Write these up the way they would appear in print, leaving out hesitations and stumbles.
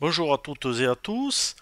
Bonjour à toutes et à tous.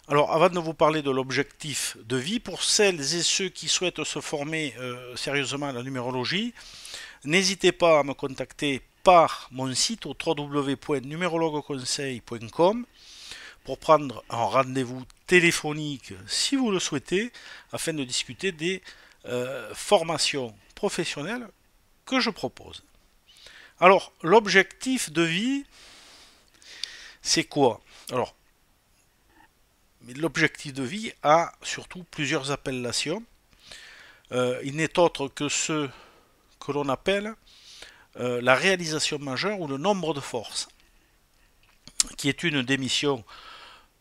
Alors, avant de vous parler de l'objectif de vie, pour celles et ceux qui souhaitent se former sérieusement à la numérologie, n'hésitez pas à me contacter par mon site au www.numérologueconseil.com pour prendre un rendez-vous téléphonique si vous le souhaitez, afin de discuter des formations professionnelles que je propose. Alors, l'objectif de vie, c'est quoi? Alors, l'objectif de vie a surtout plusieurs appellations. Il n'est autre que ce que l'on appelle la réalisation majeure ou le nombre de forces, qui est une des missions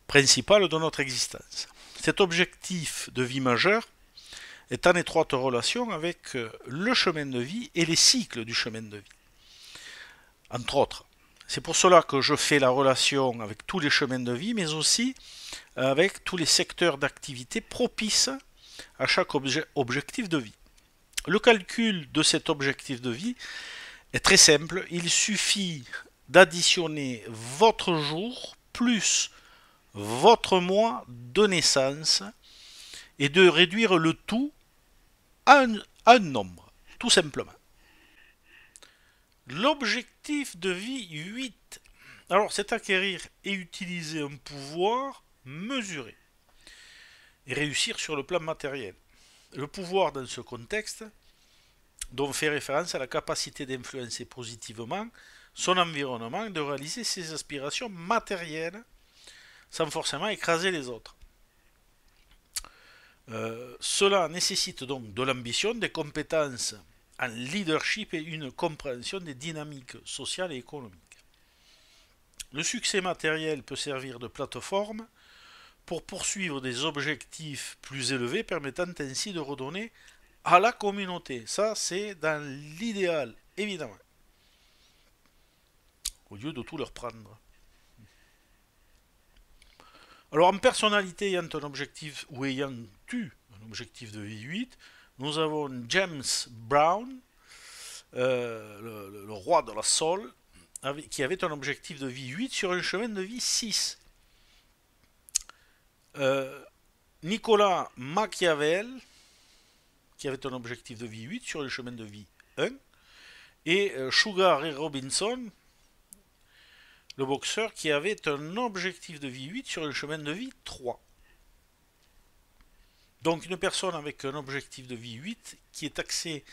principales de notre existence. Cet objectif de vie majeur est en étroite relation avec le chemin de vie et les cycles du chemin de vie, entre autres. C'est pour cela que je fais la relation avec tous les chemins de vie, mais aussi avec tous les secteurs d'activité propices à chaque objectif de vie. Le calcul de cet objectif de vie est très simple. Il suffit d'additionner votre jour plus votre mois de naissance et de réduire le tout à un nombre, tout simplement. L'objectif de vie 8. Alors, c'est acquérir et utiliser un pouvoir mesuré et réussir sur le plan matériel. Le pouvoir dans ce contexte dont fait référence à la capacité d'influencer positivement son environnement et de réaliser ses aspirations matérielles sans forcément écraser les autres. Cela nécessite donc de l'ambition, des compétences en leadership et une compréhension des dynamiques sociales et économiques. Le succès matériel peut servir de plateforme pour poursuivre des objectifs plus élevés, permettant ainsi de redonner à la communauté. Ça, c'est dans l'idéal, évidemment. Au lieu de tout leur prendre. Alors, en personnalité ayant un objectif ou ayant eu un objectif de vie 8, nous avons James Brown, le roi de la soul, qui avait un objectif de vie 8 sur un chemin de vie 6. Nicolas Machiavel, qui avait un objectif de vie 8 sur un chemin de vie 1. Et Sugar Ray Robinson, le boxeur, qui avait un objectif de vie 8 sur un chemin de vie 3. Donc une personne avec un objectif de vie 8 qui est axée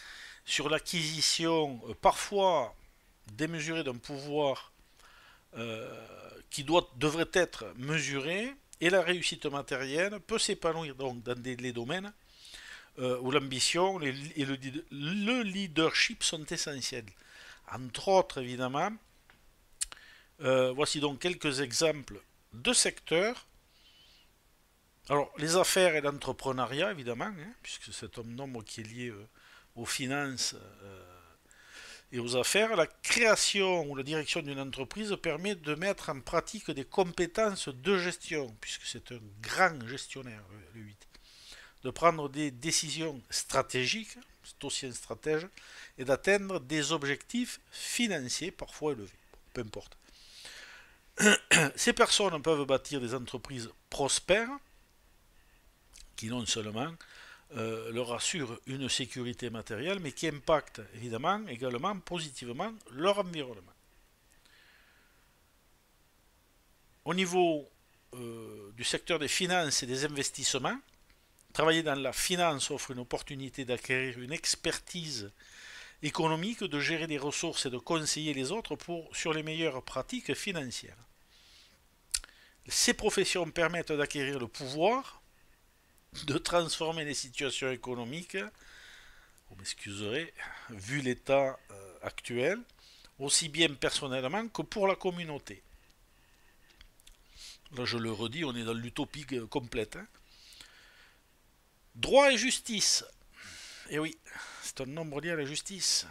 sur l'acquisition parfois démesurée d'un pouvoir qui devrait être mesuré, et la réussite matérielle peut s'épanouir donc dans les domaines où l'ambition et le leadership sont essentiels. Entre autres, évidemment, voici donc quelques exemples de secteurs. Alors, les affaires et l'entrepreneuriat, évidemment, hein, puisque c'est un nombre qui est lié aux finances et aux affaires. La création ou la direction d'une entreprise permet de mettre en pratique des compétences de gestion, puisque c'est un grand gestionnaire, le 8. De prendre des décisions stratégiques, c'est aussi un stratège, et d'atteindre des objectifs financiers parfois élevés. Peu importe. Ces personnes peuvent bâtir des entreprises prospères qui non seulement leur assurent une sécurité matérielle, mais qui impactent évidemment également positivement leur environnement. Au niveau du secteur des finances et des investissements, travailler dans la finance offre une opportunité d'acquérir une expertise économique, de gérer des ressources et de conseiller les autres sur les meilleures pratiques financières. Ces professions permettent d'acquérir le pouvoir de transformer les situations économiques, vous m'excuserez, vu l'état actuel, aussi bien personnellement que pour la communauté. Là, je le redis, on est dans l'utopie complète. Hein. Droit et justice. Et oui, c'est un nombre lié à la justice.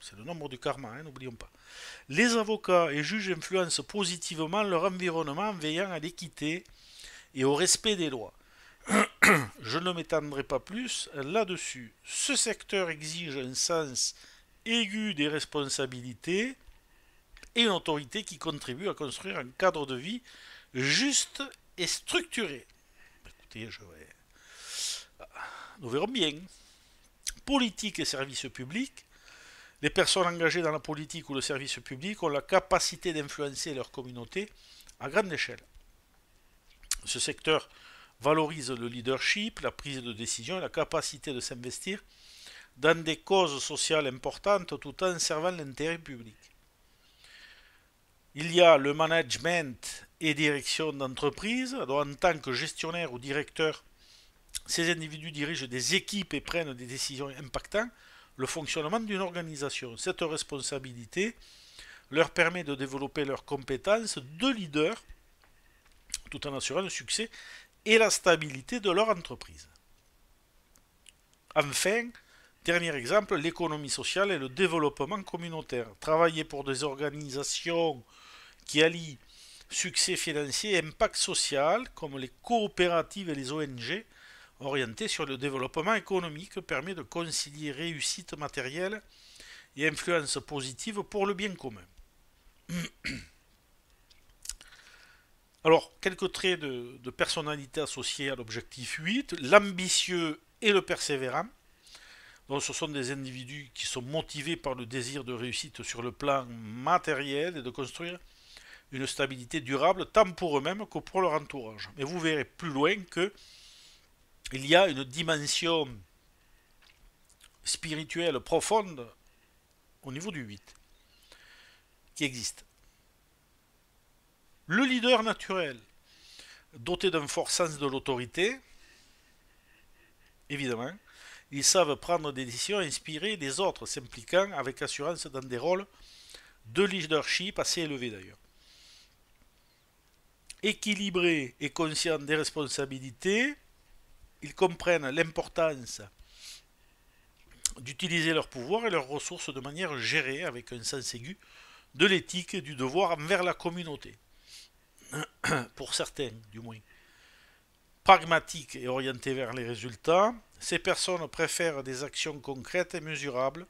C'est le nombre du karma, hein, n'oublions pas. Les avocats et juges influencent positivement leur environnement en veillant à l'équité et au respect des lois. Je ne m'étendrai pas plus là-dessus. Ce secteur exige un sens aigu des responsabilités et une autorité qui contribue à construire un cadre de vie juste et structuré. Écoutez, nous verrons bien. Politique et services publics. Les personnes engagées dans la politique ou le service public ont la capacité d'influencer leur communauté à grande échelle. Ce secteur valorise le leadership, la prise de décision et la capacité de s'investir dans des causes sociales importantes tout en servant l'intérêt public. Il y a le management et direction d'entreprise. En tant que gestionnaire ou directeur, ces individus dirigent des équipes et prennent des décisions impactant le fonctionnement d'une organisation. Cette responsabilité leur permet de développer leurs compétences de leader tout en assurant le succès et la stabilité de leur entreprise. Enfin, dernier exemple, l'économie sociale et le développement communautaire. Travailler pour des organisations qui allient succès financier et impact social, comme les coopératives et les ONG, orientées sur le développement économique, permet de concilier réussite matérielle et influence positive pour le bien commun. Alors, quelques traits de personnalité associés à l'objectif 8. L'ambitieux et le persévérant. Donc, ce sont des individus qui sont motivés par le désir de réussite sur le plan matériel et de construire une stabilité durable tant pour eux-mêmes que pour leur entourage. Mais vous verrez plus loin qu'il y a une dimension spirituelle profonde au niveau du 8 qui existe. Le leader naturel, doté d'un fort sens de l'autorité, évidemment, ils savent prendre des décisions inspirées des autres, s'impliquant avec assurance dans des rôles de leadership assez élevés d'ailleurs. Équilibrés et conscients des responsabilités, ils comprennent l'importance d'utiliser leur pouvoir et leurs ressources de manière gérée avec un sens aigu de l'éthique et du devoir envers la communauté. Pour certains, du moins. Pragmatiques et orientés vers les résultats, ces personnes préfèrent des actions concrètes et mesurables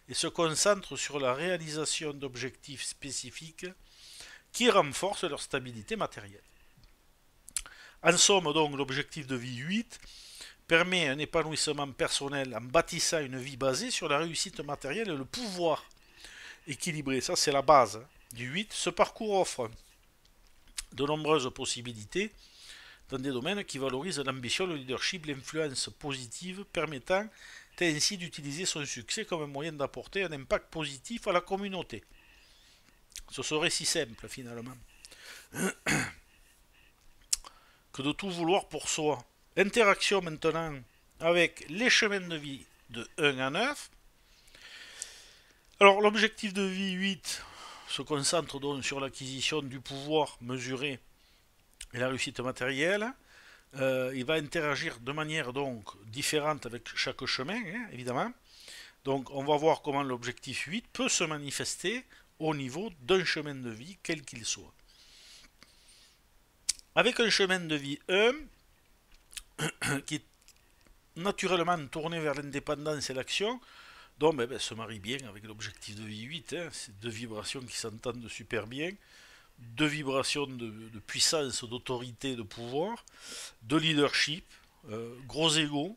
et se concentrent sur la réalisation d'objectifs spécifiques qui renforcent leur stabilité matérielle. En somme, donc, l'objectif de vie 8 permet un épanouissement personnel en bâtissant une vie basée sur la réussite matérielle et le pouvoir équilibré. Ça, c'est la base du 8. Ce parcours offre de nombreuses possibilités dans des domaines qui valorisent l'ambition, le leadership, l'influence positive, permettant ainsi d'utiliser son succès comme un moyen d'apporter un impact positif à la communauté. Ce serait si simple finalement que de tout vouloir pour soi. Interaction maintenant avec les chemins de vie de 1 à 9. Alors l'objectif de vie 8 se concentre donc sur l'acquisition du pouvoir mesuré et la réussite matérielle. Il va interagir de manière donc différente avec chaque chemin, évidemment. Donc on va voir comment l'objectif 8 peut se manifester au niveau d'un chemin de vie, quel qu'il soit. Avec un chemin de vie 1, qui est naturellement tourné vers l'indépendance et l'action, donc se marie bien avec l'objectif de vie 8, c'est deux vibrations qui s'entendent super bien, deux vibrations de puissance, d'autorité, de pouvoir, de leadership, gros ego,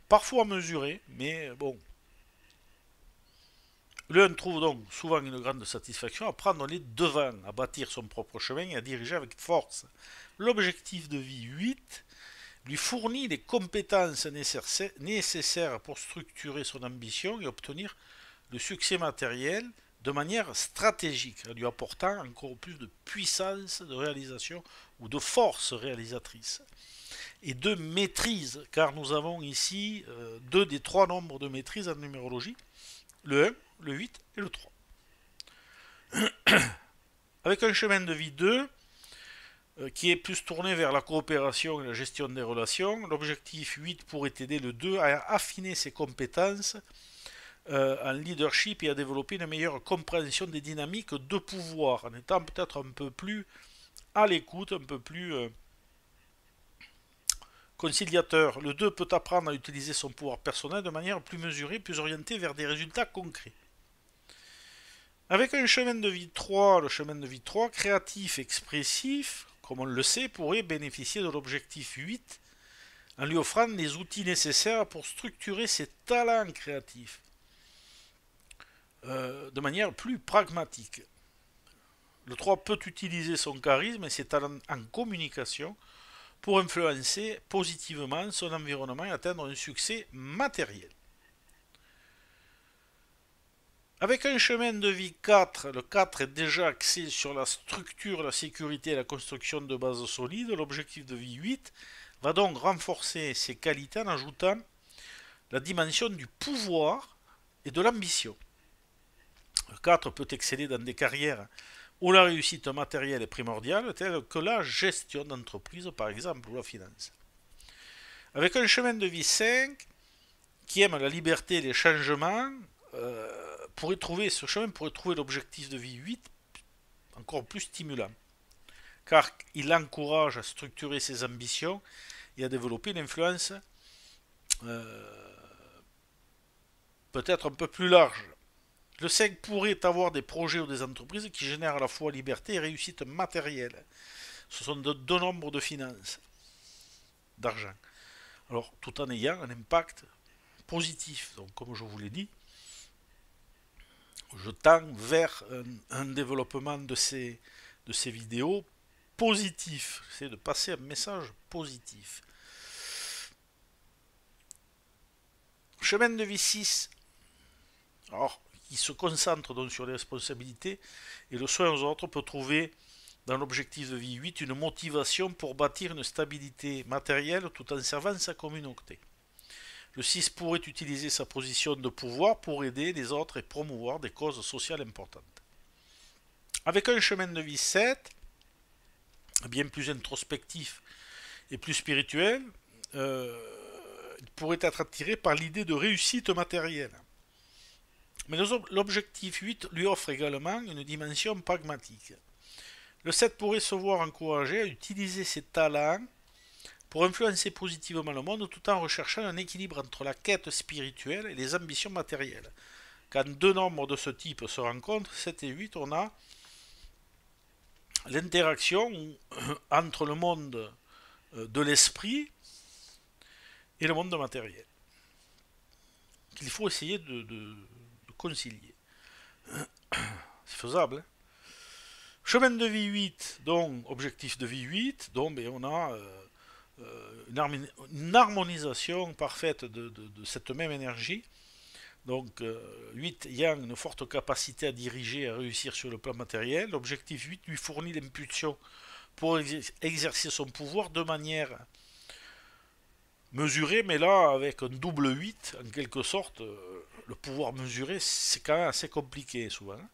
parfois mesuré, mais bon. Le 1 trouve donc souvent une grande satisfaction à prendre les devants, à bâtir son propre chemin et à diriger avec force. L'objectif de vie 8 lui fournit les compétences nécessaires pour structurer son ambition et obtenir le succès matériel de manière stratégique, en lui apportant encore plus de puissance de réalisation ou de force réalisatrice et de maîtrise, car nous avons ici deux des trois nombres de maîtrise en numérologie, le 1, le 8 et le 3. Avec un chemin de vie 2, qui est plus tourné vers la coopération et la gestion des relations, l'objectif 8 pourrait aider le 2 à affiner ses compétences en leadership et à développer une meilleure compréhension des dynamiques de pouvoir, en étant peut-être un peu plus à l'écoute, un peu plus conciliateur. Le 2 peut apprendre à utiliser son pouvoir personnel de manière plus mesurée, plus orientée vers des résultats concrets. Avec un chemin de vie 3, le chemin de vie 3, créatif, expressif, comme on le sait, pourrait bénéficier de l'objectif 8 en lui offrant les outils nécessaires pour structurer ses talents créatifs de manière plus pragmatique. Le 3 peut utiliser son charisme et ses talents en communication pour influencer positivement son environnement et atteindre un succès matériel. Avec un chemin de vie 4, le 4 est déjà axé sur la structure, la sécurité et la construction de bases solides. L'objectif de vie 8 va donc renforcer ses qualités en ajoutant la dimension du pouvoir et de l'ambition. Le 4 peut exceller dans des carrières où la réussite matérielle est primordiale, telle que la gestion d'entreprise par exemple ou la finance. Avec un chemin de vie 5 qui aime la liberté et les changements, ce chemin pourrait trouver l'objectif de vie 8 encore plus stimulant, car il encourage à structurer ses ambitions et à développer une influence peut-être un peu plus large. Le 5 pourrait avoir des projets ou des entreprises qui génèrent à la fois liberté et réussite matérielle. Ce sont deux nombres de finances, d'argent. Alors, tout en ayant un impact positif. Donc, comme je vous l'ai dit, je tends vers un développement de ces vidéos positif. C'est de passer un message positif. Chemin de vie 6. Alors, qui se concentre donc sur les responsabilités et le soin aux autres peut trouver dans l'objectif de vie 8 une motivation pour bâtir une stabilité matérielle tout en servant sa communauté. Le 6 pourrait utiliser sa position de pouvoir pour aider les autres et promouvoir des causes sociales importantes. Avec un chemin de vie 7, bien plus introspectif et plus spirituel, il pourrait être attiré par l'idée de réussite matérielle. Mais l'objectif 8 lui offre également une dimension pragmatique. Le 7 pourrait se voir encouragé à utiliser ses talents pour influencer positivement le monde tout en recherchant un équilibre entre la quête spirituelle et les ambitions matérielles. Quand deux nombres de ce type se rencontrent, 7 et 8, on a l'interaction entre le monde de l'esprit et le monde matériel, qu'il faut essayer de concilier. C'est faisable. Hein. Chemin de vie 8, donc objectif de vie 8, donc on a une harmonisation parfaite de cette même énergie. Donc 8 Yang, une forte capacité à diriger et à réussir sur le plan matériel. L'objectif 8 lui fournit l'impulsion pour exercer son pouvoir de manière mesurée, mais là avec un double 8, en quelque sorte, le pouvoir mesuré, c'est quand même assez compliqué souvent. Hein,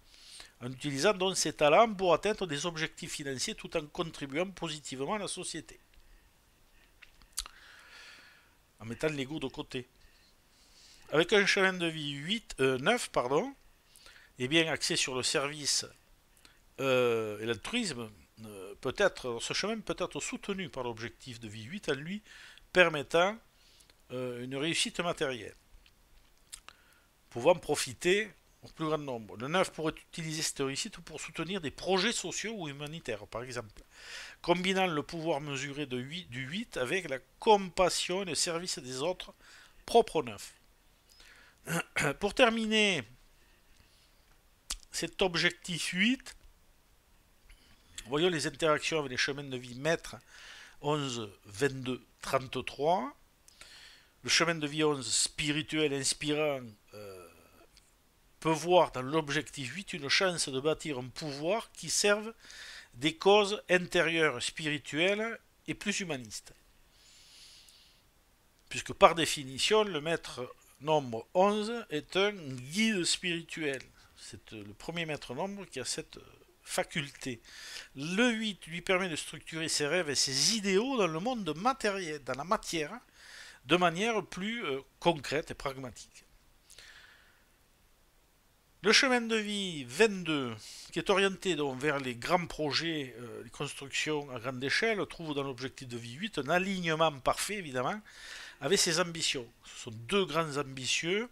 en utilisant donc ses talents pour atteindre des objectifs financiers tout en contribuant positivement à la société. En mettant l'ego de côté. Avec un chemin de vie 9, et bien axé sur le service et l'altruisme, ce chemin peut être soutenu par l'objectif de vie 8 en lui permettant une réussite matérielle, pouvant profiter au plus grand nombre. Le 9 pourrait utiliser cette réussite pour soutenir des projets sociaux ou humanitaires, par exemple, combinant le pouvoir mesuré du 8 avec la compassion et le service des autres propre au 9. Pour terminer cet objectif 8, voyons les interactions avec les chemins de vie maîtres 11, 22, 33. Le chemin de vie 11 spirituel inspirant peut voir dans l'objectif 8 une chance de bâtir un pouvoir qui serve des causes intérieures spirituelles et plus humanistes. Puisque par définition, le maître nombre 11 est un guide spirituel. C'est le premier maître nombre qui a cette faculté. Le 8 lui permet de structurer ses rêves et ses idéaux dans le monde matériel, dans la matière, de manière plus concrète et pragmatique. Le chemin de vie 22, qui est orienté donc vers les grands projets, les constructions à grande échelle, trouve dans l'objectif de vie 8 un alignement parfait, évidemment, avec ses ambitions. Ce sont deux grands ambitieux,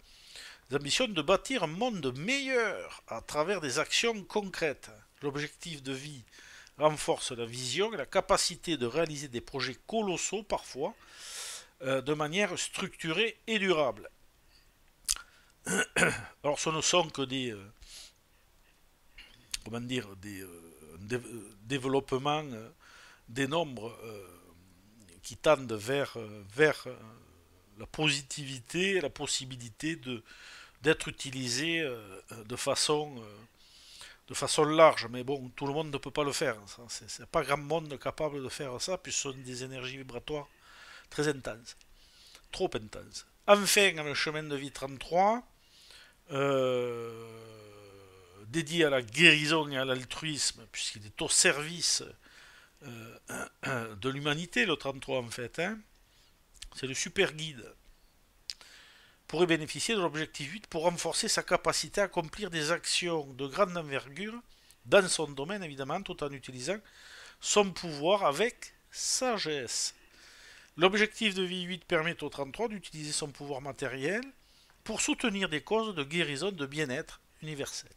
Ils ambitionnent de bâtir un monde meilleur à travers des actions concrètes. L'objectif de vie renforce la vision et la capacité de réaliser des projets colossaux parfois de manière structurée et durable. Alors ce ne sont que des comment dire développements des nombres qui tendent vers la positivité et la possibilité d'être utilisés de façon large. Mais bon, tout le monde ne peut pas le faire. C'est pas grand monde capable de faire ça, puisque ce sont des énergies vibratoires très intenses, trop intenses. Enfin, le chemin de vie 33, dédié à la guérison et à l'altruisme, puisqu'il est au service de l'humanité, le 33 en fait. Hein. C'est le super guide. Pourrait bénéficier de l'objectif 8 pour renforcer sa capacité à accomplir des actions de grande envergure dans son domaine évidemment, tout en utilisant son pouvoir avec sagesse. L'objectif de vie 8 permet au 33 d'utiliser son pouvoir matériel pour soutenir des causes de guérison, de bien-être universel.